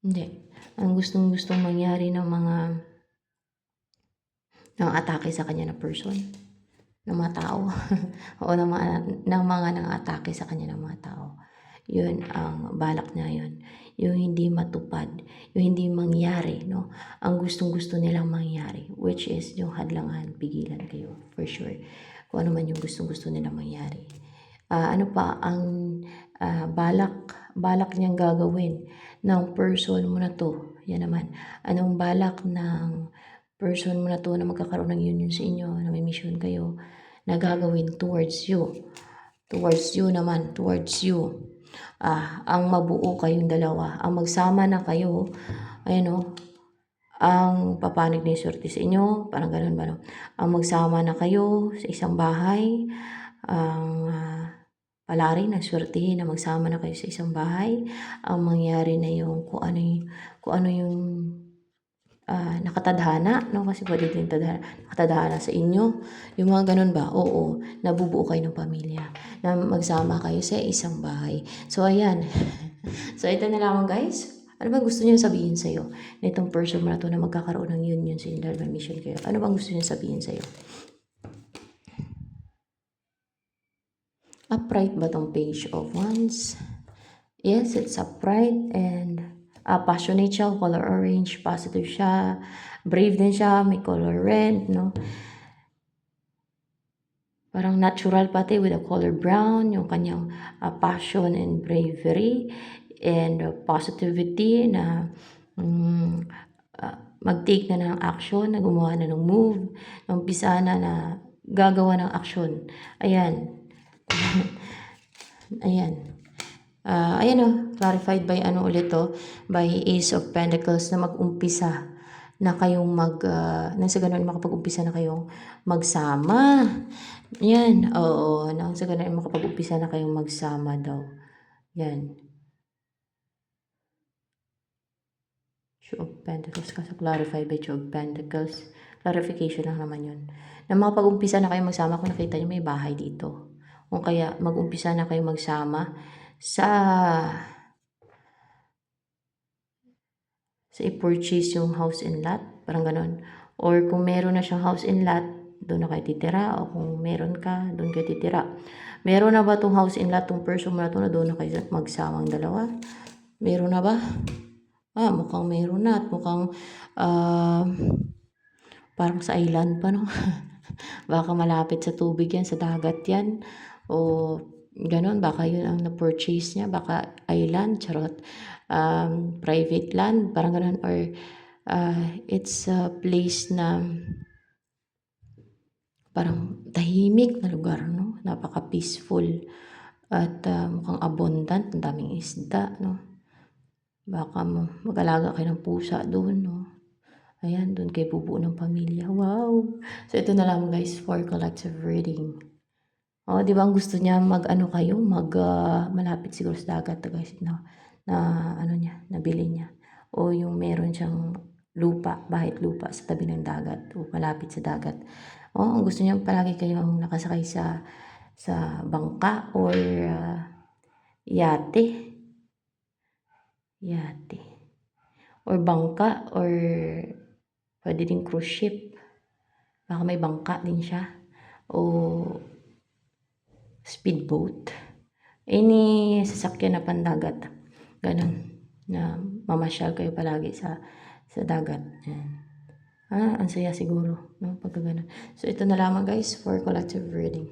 Hindi. Ang gustong mangyari ng mga ng atake sa kanya na person, ng mga tao, o ng mga nang-atake sa kanya ng mga tao. Yun ang balak niya yun. Yung hindi matupad, yung hindi mangyari, no? Ang gustong-gusto nilang mangyari, which is yung hadlangan, pigilan kayo, for sure. Kung ano man yung gustong-gusto nilang mangyari. Ano pa ang balak niyang gagawin ng person mo na to? Yan naman. Anong balak ng person mo na to na magkakaroon ng union sa inyo, na may mission kayo, na gagawin towards you? Towards you naman, towards you. Ang mabuo kayong dalawa, ang magsama na kayo, ayun o, ang papanig na yung swerte sa inyo, parang ganun ba no? Ang magsama na kayo sa isang bahay, ang palari ng swertihin na magsama na kayo sa isang bahay, ang mangyari na yung kung ano yung nakatadhana, no? Kasi pwede din nakatadhana sa inyo. Yung mga ganun ba? Oo, nabubuo kayo ng pamilya, na magsama kayo sa isang bahay. So, ayan. So, ito na lamang guys. Ano bang gusto niyo sabihin sa'yo? Na itong person mo na to na magkakaroon ng union sa inyo dahil may mission kayo. Ano bang gusto niyo sabihin sa'yo? Upright ba tong Page of Wands? Yes, it's upright and passionate siya, color orange, positive siya, brave din siya, may color red, no? Parang natural pati with the color brown, yung kanyang passion and bravery and positivity na mag-take na ng action, na gumawa na ng move, na umpisa na gagawa ng action. Ayan. Ayan. Ayan o, clarified by ano ulit to, by Ace of Pentacles na mag-umpisa na kayong nang sa ganun makapag-umpisa na kayong magsama. Yan, oo, nang sa ganun makapag-umpisa na kayong magsama daw. Yan. Two of Pentacles, kasi clarified by Two of Pentacles. Clarification lang naman yun. Na makapag-umpisa na kayong magsama, kung nakita nyo may bahay dito. Kung kaya mag-umpisa na kayong magsama sa i-purchase yung house and lot, parang ganun. Or kung meron na siyang house and lot, doon na kayo titira. O kung meron ka, doon kayo titira. Meron na ba tong house and lot, tong person mo na to na doon na kayo magsamang dalawa? Meron na ba? Mukhang meron na. At mukhang parang sa island pa, no? Baka malapit sa tubig yan, sa dagat yan. O ganon, baka yun ang na-purchase niya. Baka island, charot. Private land, parang ganon. Or it's a place na parang tahimik na lugar, no? Napaka-peaceful. At mukhang abundant, ang daming isda, no? Baka mag-alaga kayo ng pusa doon, no? Ayan, doon kayo bubuo ng pamilya. Wow! So, ito na lang guys for collective reading. Di ba ang gusto niya mag-ano kayo, malapit siguro sa dagat guys, na ano niya, nabili niya. O yung meron siyang lupa, bahay lupa sa tabi ng dagat o malapit sa dagat. Ang gusto niya palagi kayong nakasakay sa bangka or yate. Or bangka or pwede din cruise ship. Baka may bangka din siya. O speedboat. Any sasakyan na pandagat. Ganun. Na mamasyal kayo palagi sa dagat. Yan. Ang saya siguro. No? Pagka ganun. So, ito na lamang guys for collective reading.